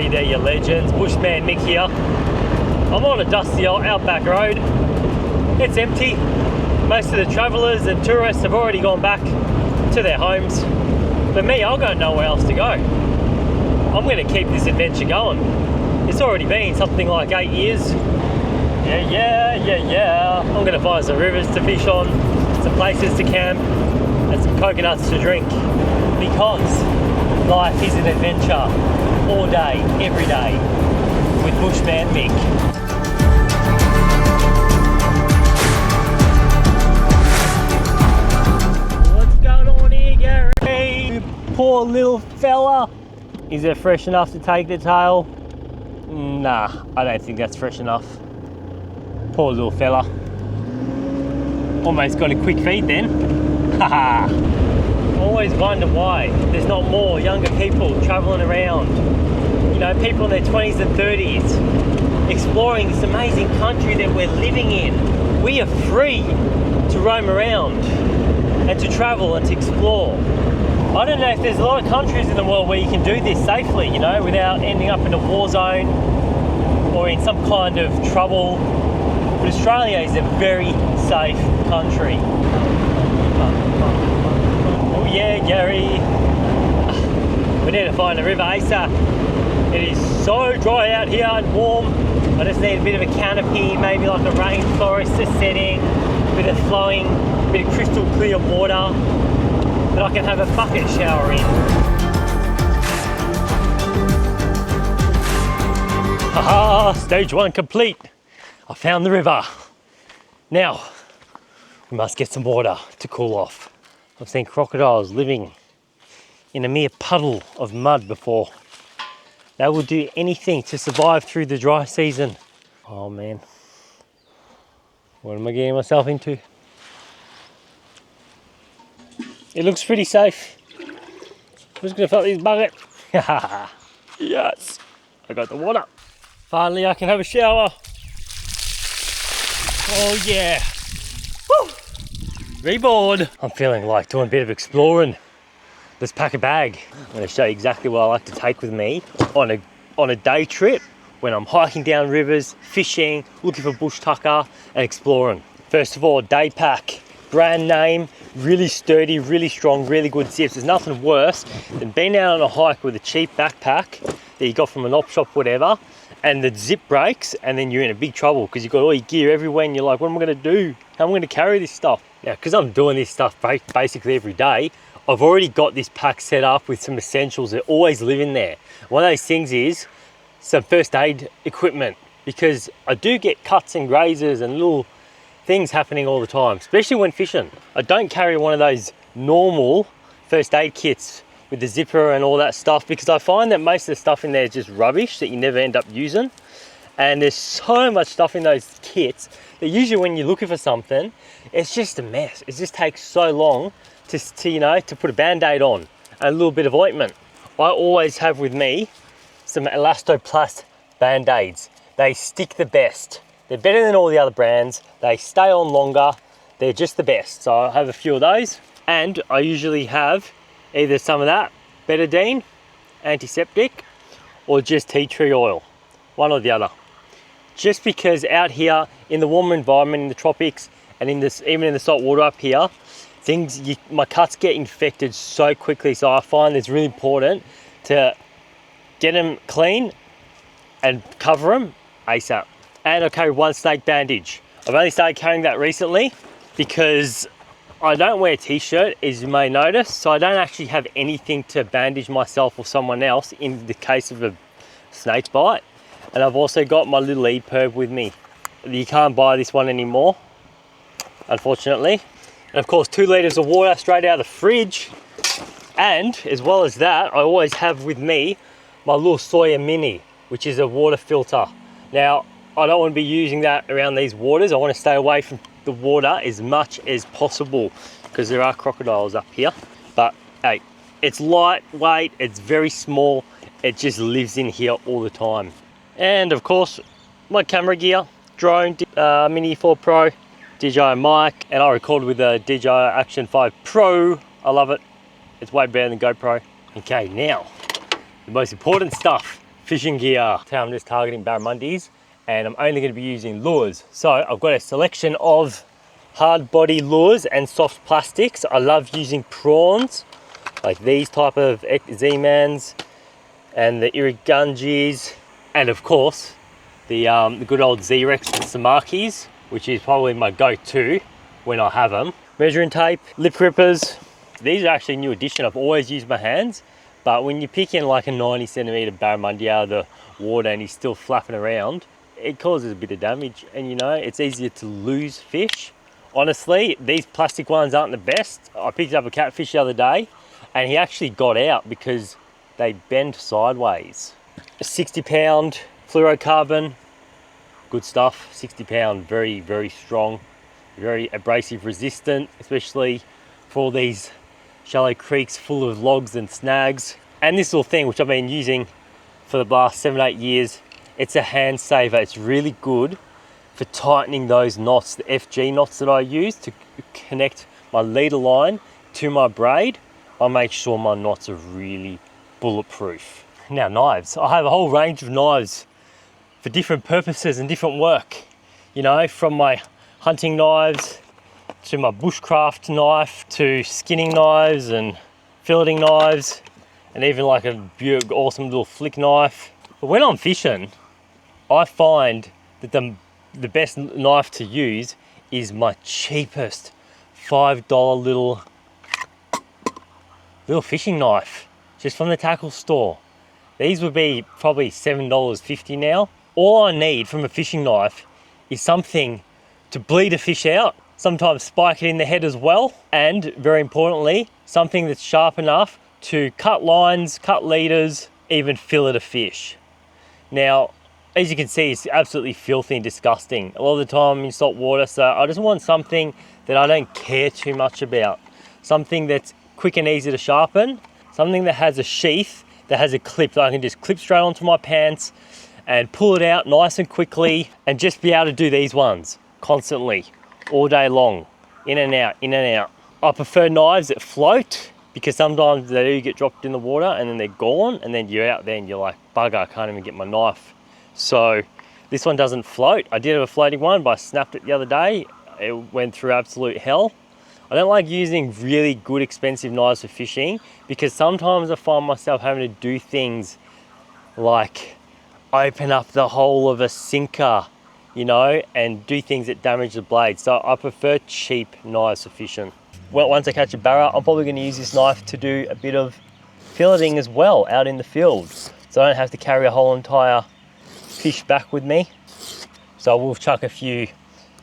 you there, you legends. Bushman Mick here. I'm on a dusty old Outback road. It's empty. Most of the travellers and tourists have already gone back to their homes. But me, I've got nowhere else to go. I'm going to keep this adventure going. It's already been something like 8 years. Yeah. I'm going to find some rivers to fish on, some places to camp, and some coconuts to drink. Because life is an adventure all day, every day, with Bushman Mick. What's going on here, Gary? Poor little fella. Is it fresh enough to take the tail? Nah, I don't think that's fresh enough. Poor little fella. Almost got a quick feed then. Haha. Always wonder why there's not more younger people traveling around. You know, people in their 20s and 30s exploring this amazing country that we're living in. We are free to roam around and to travel and to explore. I don't know if there's a lot of countries in the world where you can do this safely, you know, without ending up in a war zone or in some kind of trouble. But Australia is a very safe country. Oh yeah, Gary. We need to find a river ASAP. It is so dry out here and warm. I just need a bit of a canopy, maybe like a rainforest just setting, a bit of flowing, a bit of crystal clear water that I can have a bucket shower in. Haha, stage 1 complete. I found the river. Now, we must get some water to cool off. I've seen crocodiles living in a mere puddle of mud before. They will do anything to survive through the dry season. Oh man, what am I getting myself into? It looks pretty safe. I'm just gonna fill this bucket. Yes, I got the water. Finally, I can have a shower. Oh yeah. Woo! Reboard. I'm feeling like doing a bit of exploring. Let's pack a bag. I'm going to show you exactly what I like to take with me on a day trip when I'm hiking down rivers, fishing, looking for bush tucker and exploring. First of all, day pack. Brand name, really sturdy, really strong, really good zips. There's nothing worse than being out on a hike with a cheap backpack that you got from an op shop, whatever, and the zip breaks and then you're in a big trouble because you've got all your gear everywhere and you're like, what am I going to do? How am I going to carry this stuff? Now, because I'm doing this stuff basically every day, I've already got this pack set up with some essentials that always live in there. One of those things is some first aid equipment, because I do get cuts and grazes and little things happening all the time, especially when fishing. I don't carry one of those normal first aid kits with the zipper and all that stuff, because I find that most of the stuff in there is just rubbish that you never end up using. And there's so much stuff in those kits that usually when you're looking for something, it's just a mess. It just takes so long to put a band-aid on and a little bit of ointment. I always have with me some Elastoplast band-aids. They stick the best. They're better than all the other brands. They stay on longer. They're just the best. So I have a few of those, and I usually have either some of that betadine, antiseptic, or just tea tree oil, one or the other. Just because out here in the warmer environment, in the tropics, and even in the salt water up here, my cuts get infected so quickly. So I find it's really important to get them clean and cover them ASAP. And I carry one snake bandage. I've only started carrying that recently because I don't wear a t-shirt, as you may notice, so I don't actually have anything to bandage myself or someone else in the case of a snake bite. And I've also got my little EPIRB with me. You can't buy this one anymore, unfortunately. And of course, 2 litres of water straight out of the fridge. And as well as that, I always have with me my little Sawyer Mini, which is a water filter. Now, I don't want to be using that around these waters. I want to stay away from the water as much as possible because there are crocodiles up here. But hey, it's lightweight, it's very small, it just lives in here all the time. And of course, my camera gear, drone, Mini 4 Pro, DJI mic, and I record with a DJI Action 5 Pro. I love it. It's way better than GoPro. Okay, now, the most important stuff, fishing gear. Today I'm just targeting barramundis, and I'm only going to be using lures. So I've got a selection of hard body lures and soft plastics. I love using prawns, like these type of Z-Mans and the Irrigungis, and of course the good old Z-Rex and Samakis, which is probably my go-to when I have them. Measuring tape, lip grippers. These are actually a new addition. I've always used my hands, but when you pick in like a 90 centimeter barramundi out of the water and he's still flapping around, it causes a bit of damage, and you know, it's easier to lose fish. Honestly, these plastic ones aren't the best. I picked up a catfish the other day and he actually got out because they bend sideways. A 60-pound fluorocarbon, good stuff. 60-pound, very, very strong, very abrasive resistant, especially for all these shallow creeks full of logs and snags. And this little thing, which I've been using for the last 7-8 years, it's a hand saver. It's really good for tightening those knots, the FG knots that I use to connect my leader line to my braid. I make sure my knots are really bulletproof. Now, knives. I have a whole range of knives for different purposes and different work. You know, from my hunting knives to my bushcraft knife to skinning knives and filleting knives, and even like a awesome little flick knife. But when I'm fishing, I find that the best knife to use is my cheapest $5 little fishing knife, just from the tackle store. These would be probably $7.50 now. All I need from a fishing knife is something to bleed a fish out, sometimes spike it in the head as well, and very importantly, something that's sharp enough to cut lines, cut leaders, even fillet a fish. Now, as you can see, it's absolutely filthy and disgusting a lot of the time in salt water, so I just want something that I don't care too much about. Something that's quick and easy to sharpen, something that has a sheath, that has a clip that I can just clip straight onto my pants and pull it out nice and quickly, and just be able to do these ones constantly, all day long, in and out, in and out. I prefer knives that float, because sometimes they do get dropped in the water and then they're gone, and then you're out there and you're like, bugger, I can't even get my knife. So this one doesn't float. I did have a floating one, but I snapped it the other day. It went through absolute hell. I don't like using really good expensive knives for fishing, because sometimes I find myself having to do things like open up the hole of a sinker, you know, and do things that damage the blade. So I prefer cheap knives for fishing. Well, once I catch a barra, I'm probably going to use this knife to do a bit of filleting as well out in the field, so I don't have to carry a whole entire fish back with me. So I will chuck a few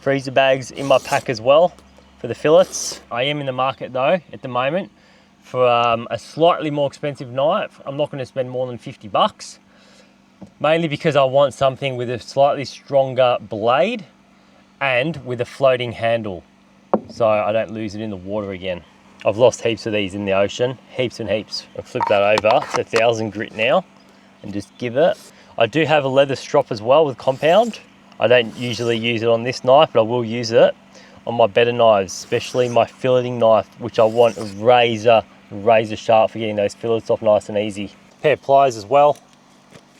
freezer bags in my pack as well for the fillets. I am in the market though at the moment for a slightly more expensive knife. I'm not going to spend more than 50 bucks, mainly because I want something with a slightly stronger blade and with a floating handle, so I don't lose it in the water again. I've lost heaps of these in the ocean, heaps and heaps. I'll flip that over. It's 1000 grit now, and just give it. I do have a leather strop as well with compound. I don't usually use it on this knife, but I will use it on my better knives, especially my filleting knife, which I want razor sharp for getting those fillets off nice and easy. A pair of pliers as well,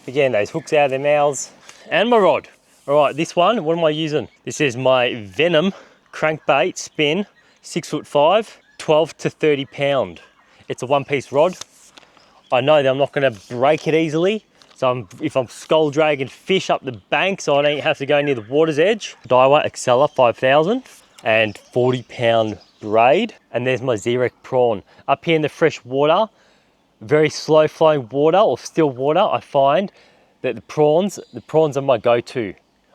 again, those hooks out of their mouths, and my rod. All right, this one, what am I using? This is my Venom crankbait spin, 6'5", 12 to 30 pound. It's a one-piece rod. I know that I'm not going to break it easily, so if I'm skull dragging fish up the bank so I don't have to go near the water's edge, Daiwa Excella 5000 and 40-pound braid. And there's my Z-Rex prawn. Up here in the fresh water, very slow flowing water or still water, I find that the prawns are my go-to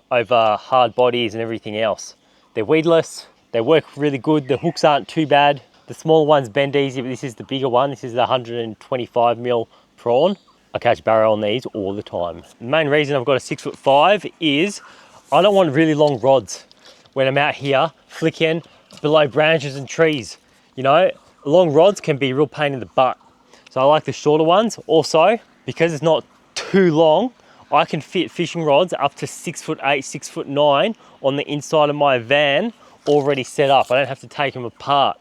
over hard bodies and everything else. They're weedless, they work really good, the hooks aren't too bad. The smaller ones bend easy, but this is the bigger one. This is the 125 mil prawn. I catch barra on these all the time. The main reason I've got a 6'5" is I don't want really long rods when I'm out here flicking below branches and trees. You know, long rods can be a real pain in the butt. So I like the shorter ones. Also, because it's not too long, I can fit fishing rods up to 6'8", 6'9" on the inside of my van already set up. I don't have to take them apart,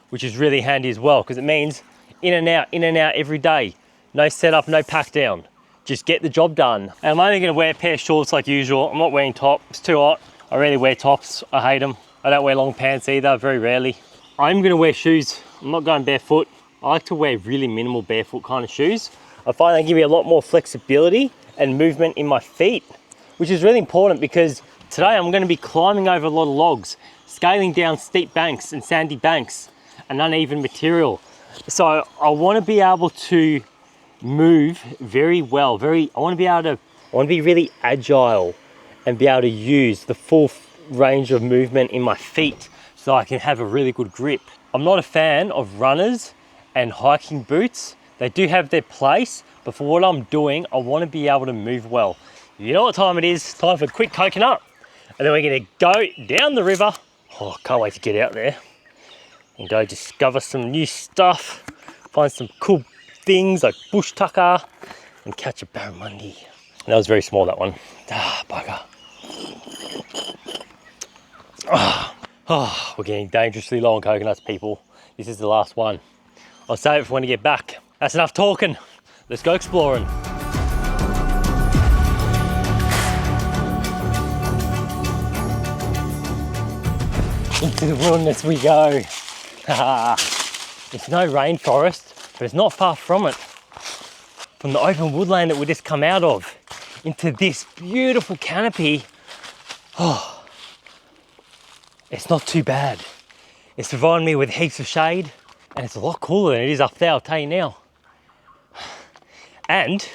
which is really handy as well, because it means in and out every day. No setup, no pack down. just get the job done. And I'm only gonna wear a pair of shorts like usual. I'm not wearing top, it's too hot. I rarely wear tops, I hate them. I don't wear long pants either, very rarely. I'm gonna wear shoes. I'm not going barefoot. I like to wear really minimal barefoot kind of shoes. I find they give me a lot more flexibility and movement in my feet, which is really important because today I'm gonna be climbing over a lot of logs, scaling down steep banks and sandy banks and uneven material. So I wanna be able to move very well, I wanna be really agile and be able to use the full range of movement in my feet so I can have a really good grip. I'm not a fan of runners and hiking boots. They do have their place, but for what I'm doing, I want to be able to move well. You know what time it is? Time for a quick coconut. And then we're gonna go down the river. Oh, can't wait to get out there and go discover some new stuff, find some cool things like bush tucker and catch a barramundi. And that was very small, that one. Ah, bugger. Oh, we're getting dangerously low on coconuts, people. This is the last one. I'll save it for when I get back. That's enough talking. Let's go exploring. Into the wilderness we go. It's no rainforest, but it's not far from it. From the open woodland that we just come out of into this beautiful canopy. Oh, it's not too bad. It's providing me with heaps of shade and it's a lot cooler than it is up there, I'll tell you now. And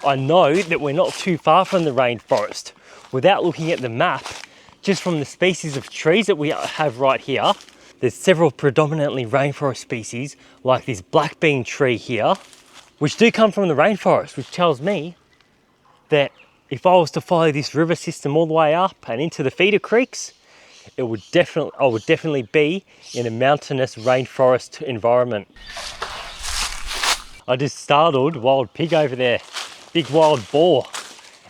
I know that we're not too far from the rainforest. Without looking at the map, just from the species of trees that we have right here, there's several predominantly rainforest species like this black bean tree here, which do come from the rainforest, which tells me that if I was to follow this river system all the way up and into the feeder creeks, I would definitely be in a mountainous rainforest environment. I just startled wild pig over there, big wild boar.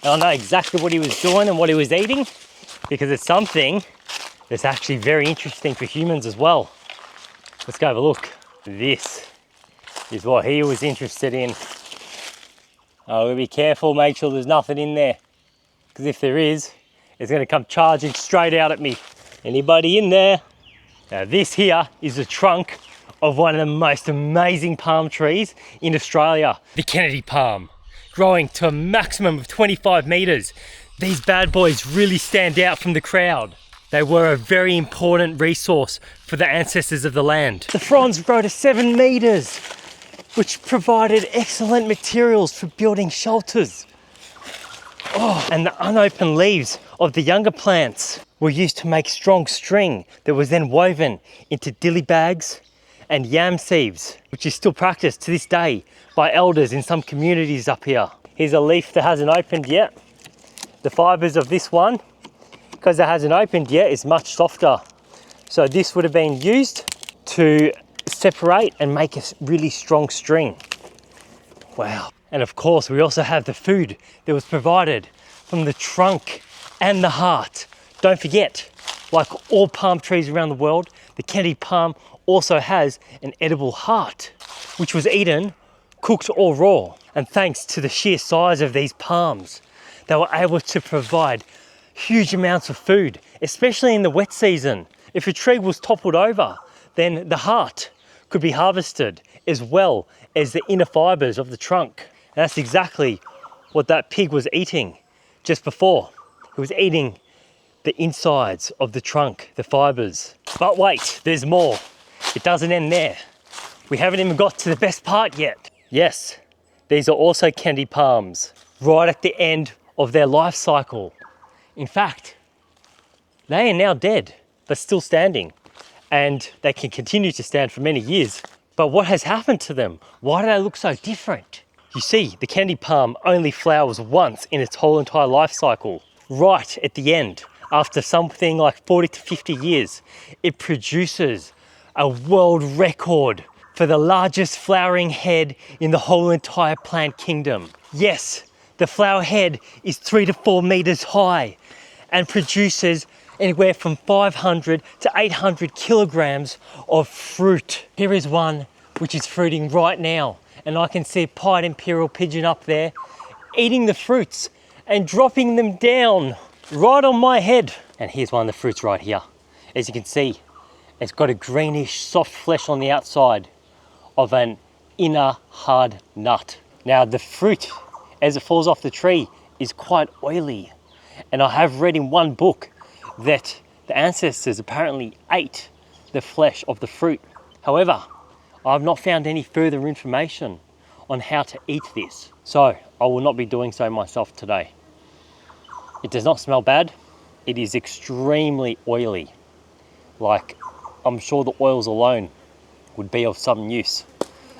And I know exactly what he was doing and what he was eating because it's something that's actually very interesting for humans as well. Let's go have a look. This is what he was interested in. Oh, we'll be careful, make sure there's nothing in there. Because if there is, it's gonna come charging straight out at me. Anybody in there? Now this here is the trunk of one of the most amazing palm trees in Australia, the Kennedy palm, growing to a maximum of 25 meters. These bad boys really stand out from the crowd. They were a very important resource for the ancestors of the land. The fronds grow to 7 meters, which provided excellent materials for building shelters. Oh, and the unopened leaves of the younger plants were used to make strong string that was then woven into dilly bags and yam sieves, which is still practiced to this day by elders in some communities up here. Here's a leaf that hasn't opened yet. The fibers of this one, because it hasn't opened yet, is much softer. So this would have been used to separate and make a really strong string. Wow. And of course, we also have the food that was provided from the trunk and the heart. Don't forget, like all palm trees around the world, the Kennedy palm also has an edible heart, which was eaten, cooked or raw. And thanks to the sheer size of these palms, they were able to provide huge amounts of food, especially in the wet season. If a tree was toppled over, then the heart could be harvested as well as the inner fibers of the trunk. And that's exactly what that pig was eating just before. He was eating the insides of the trunk, the fibers. But wait, there's more. It doesn't end there. We haven't even got to the best part yet. Yes, these are also Kennedy palms, right at the end of their life cycle. In fact, they are now dead, but still standing. And they can continue to stand for many years. But what has happened to them? Why do they look so different? You see, the Kennedy palm only flowers once in its whole entire life cycle. Right at the end, after something like 40 to 50 years, it produces a world record for the largest flowering head in the whole entire plant kingdom. Yes, the flower head is 3 to 4 meters high and produces anywhere from 500 to 800 kilograms of fruit. Here is one which is fruiting right now, and I can see a pied imperial pigeon up there eating the fruits and dropping them down right on my head. And here's one of the fruits right here. As you can see, it's got a greenish soft flesh on the outside of an inner hard nut. Now the fruit, as it falls off the tree, is quite oily. And I have read in one book that the ancestors apparently ate the flesh of the fruit. However, I've not found any further information on how to eat this. So I will not be doing so myself today. It does not smell bad. It is extremely oily. Like, I'm sure the oils alone would be of some use.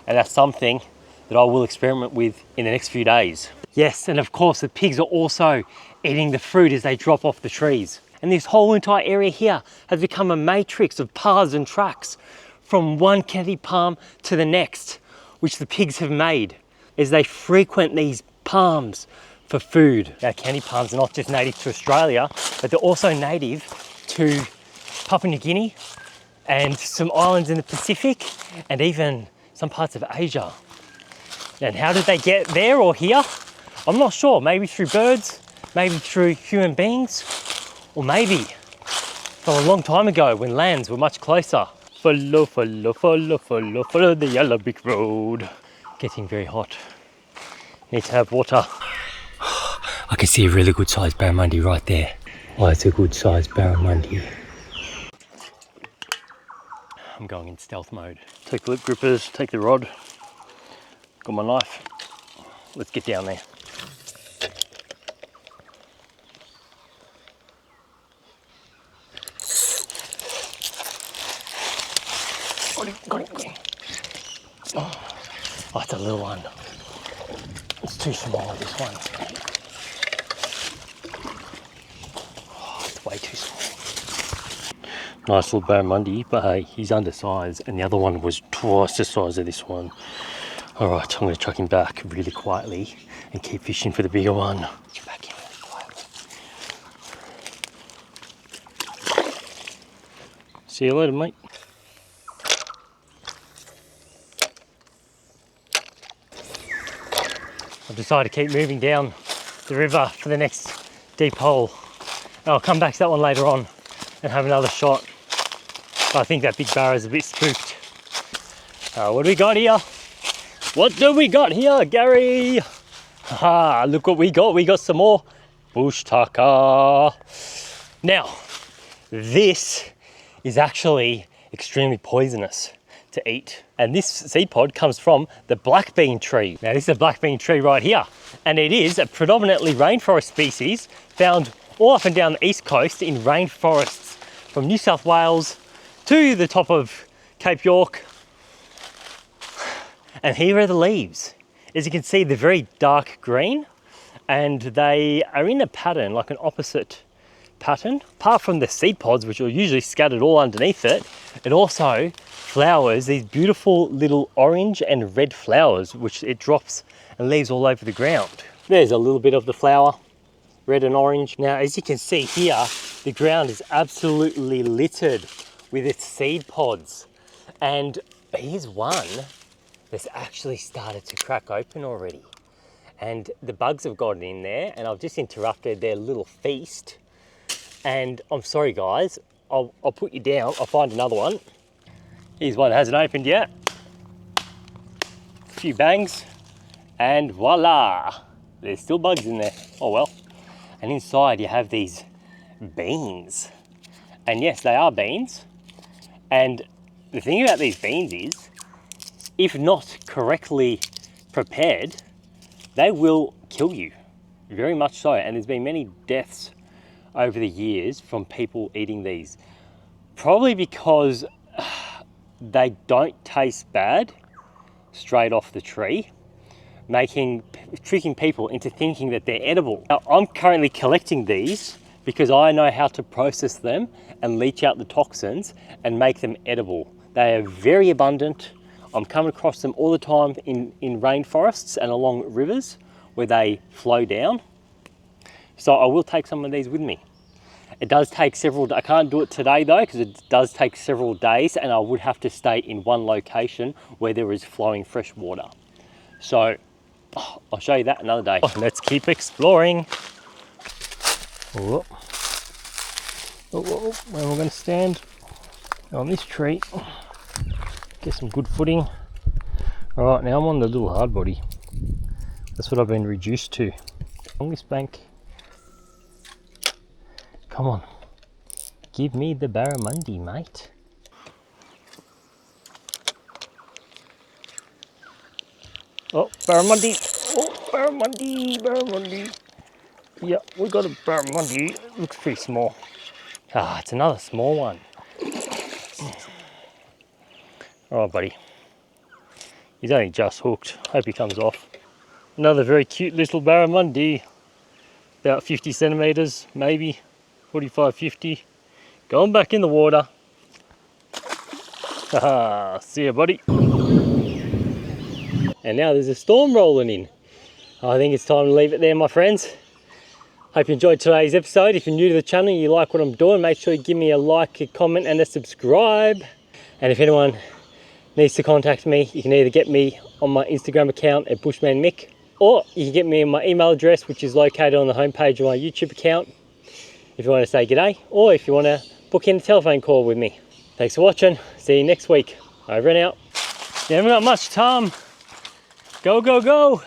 And that's something that I will experiment with in the next few days. Yes, and of course the pigs are also eating the fruit as they drop off the trees. And this whole entire area here has become a matrix of paths and tracks from one candy palm to the next, which the pigs have made as they frequent these palms for food. Now, candy palms are not just native to Australia, but they're also native to Papua New Guinea and some islands in the Pacific and even some parts of Asia. And how did they get there or here? I'm not sure. Maybe through birds, maybe through human beings, or maybe from a long time ago when lands were much closer. Follow, follow, follow, follow, follow the yellow brick road. Getting very hot. Need to have water. I can see a really good sized barramundi right there. Oh, it's a good sized barramundi. I'm going in stealth mode. Take the lip grippers, take the rod. Got my knife. Let's get down there. Got it. Oh, it's a little one. It's too small, this one. Oh, it's way too small. Nice little barramundi, but hey, he's undersized, and the other one was twice the size of this one. All right, I'm going to chuck him back really quietly and keep fishing for the bigger one. Get back in really quietly. See you later, mate. I've decided to keep moving down the river for the next deep hole. And I'll come back to that one later on and have another shot. But I think that big barra is a bit spooked. What do we got here? What do we got here, Gary? Haha, look what we got. We got some more bush tucker. Now, this is actually extremely poisonous to eat. And this seed pod comes from the black bean tree. Now, this is a black bean tree right here. And it is a predominantly rainforest species found all up and down the east coast in rainforests from New South Wales to the top of Cape York. And here are the leaves. As you can see, they're very dark green and they are in a pattern, like an opposite pattern. Apart from the seed pods, which are usually scattered all underneath it, it also flowers these beautiful little orange and red flowers, which it drops and leaves all over the ground. There's a little bit of the flower, red and orange. Now, as you can see here, the ground is absolutely littered with its seed pods. And here's one that's actually started to crack open already. And the bugs have gotten in there and I've just interrupted their little feast. And I'm sorry guys, I'll put you down, I'll find another one. Here's one that hasn't opened yet. A few bangs and voila, there's still bugs in there. Oh well. And inside you have these beans. And yes, they are beans. And the thing about these beans is, if not correctly prepared, they will kill you, very much so. And there's been many deaths over the years from people eating these. Probably because they don't taste bad straight off the tree, tricking people into thinking that they're edible. Now, I'm currently collecting these because I know how to process them and leach out the toxins and make them edible. They are very abundant. I'm coming across them all the time in rainforests and along rivers where they flow down. So I will take some of these with me. It does take several, I can't do it today though, because it does take several days and I would have to stay in one location where there is flowing fresh water. So Oh, I'll show you that another day. Oh, let's keep exploring. Oh, where we're going to stand on this tree. Get some good footing. All right, now I'm on the little hard body. That's what I've been reduced to. On this bank. Come on. Give me the barramundi, mate. Oh, barramundi. Oh, barramundi. Yeah, we got a barramundi. It looks pretty small. Ah, it's another small one. All right, buddy. He's only just hooked. Hope he comes off. Another very cute little barramundi. About 50 centimeters, maybe 45, 50. Going back in the water. Haha, see ya, buddy. And now there's a storm rolling in. I think it's time to leave it there, my friends. Hope you enjoyed today's episode. If you're new to the channel and you like what I'm doing, make sure you give me a like, a comment, and a subscribe. And if anyone needs to contact me, you can either get me on my Instagram account at Bushman Mick, or you can get me on my email address, which is located on the homepage of my YouTube account, if you want to say g'day, or if you want to book in a telephone call with me. Thanks for watching. See you next week. Over and out. You haven't got much time. Go, go, go.